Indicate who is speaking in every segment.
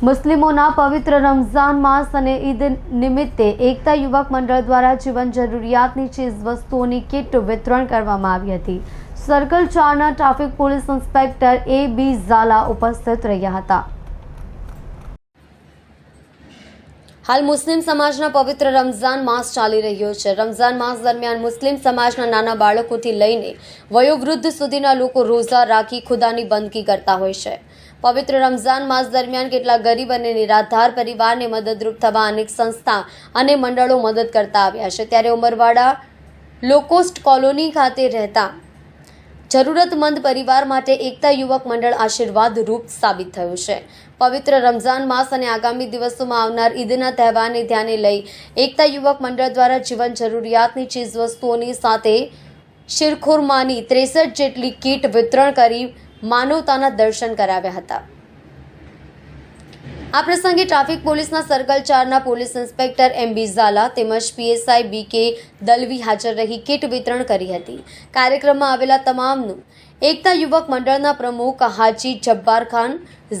Speaker 1: મુસ્લિમોના પવિત્ર રમઝાન માસ અને ઈદ નિમિત્તે એકતા યુવક મંડળ દ્વારા જીવન જરૂરિયાતની ચીજ વસ્તુઓની કીટ વિતરણ કરવામાં આવી હતી। સર્કલ 4ના traffic police inspector A.B. Zala ઉપસ્થિત રહ્યા હતા। हाल मुस्लिम समाजना पवित्र रमजान मास चाली रह्यो छे। रमजान मास दरमियान मुस्लिम समाजना नाना बाळकोथी लईने वयोवृद्ध सुधीना लोको रोजा राखी खुदानी बंदगी करता होय छे। पवित्र रमजान मास दरमियान केटला गरीब अने निराधार परिवारने मददरूप थवा अनेक संस्था अने मंडळो मदद करता आव्या छे। त्यारे उमरवाड़ा लोकोस्ट कॉलोनी खाते रहता जरूरतमंद परिवार माटे एकता युवक मंडळ आशीर्वाद रूप साबित थयुं छे। पवित्र रमजान मास अने आगामी दिवसोमां आवनार ईदना तहेवारने ध्याने लई एकता युवक मंडळ द्वारा जीवन जरूरियातनी चीज वस्तुओनी साथे शिरखुरमानी 63 जेटली कीट वितरण करी मानवताना दर्शन कराव्या हता। आ प्रसंगे ट्राफिक पोलीसना सर्कल 4ना पोलीस इंस्पेक्टर M.B. ઝાલા તેમજ PSI B.K. દલવી હાજર રહી કીટ વિતરણ કરી હતી। કાર્યક્રમમાં આવેલા તમામનું એકતા યુવક મંડળના પ્રમુખ હાજી જબ્બાર ખાન,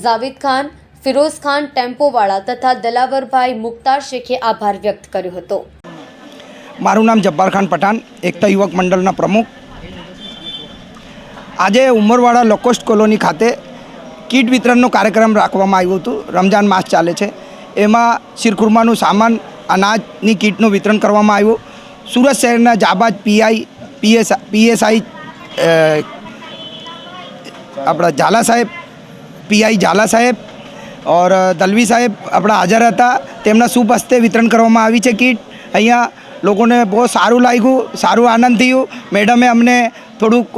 Speaker 1: જાવેદ ખાન, ફિરોઝ ખાન ટેમ્પોવાળા તથા દલાવરભાઈ મુખ્તાર શેખે આભાર વ્યક્ત કર્યો હતો।
Speaker 2: મારું નામ જબ્બાર ખાન પઠાણ, એકતા યુવક મંડળના પ્રમુખ। આજે ઉમરવાડા લોકોસ્ટ કોલોની ખાતે કીટ વિતરણનો કાર્યક્રમ રાખવામાં આવ્યો હતો। રમજાન માસ ચાલે છે, એમાં શિરખુરમાનું સામાન, અનાજની કીટનું વિતરણ કરવામાં આવ્યું। સુરત શહેરના જાબાજ PSI अपना झाला साहेब, PI झाला साहेब और दलवी साहेब अपना हाजर था। तेमना शुभ हस्ते वितरण करवामां आवी छे कीट। अहींया लोकोने बहुत सारूं लाग्युं, सारूं आनंद थयो। मैडमे अमने थोड़ुंक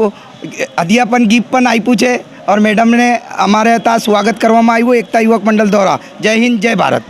Speaker 2: हदियापन गिफ्ट पण आप्युं छे और मैडम ने अमारे ता स्वागत करवामां आव्युं एकता युवक मंडल द्वारा। जय हिंद, जय भारत।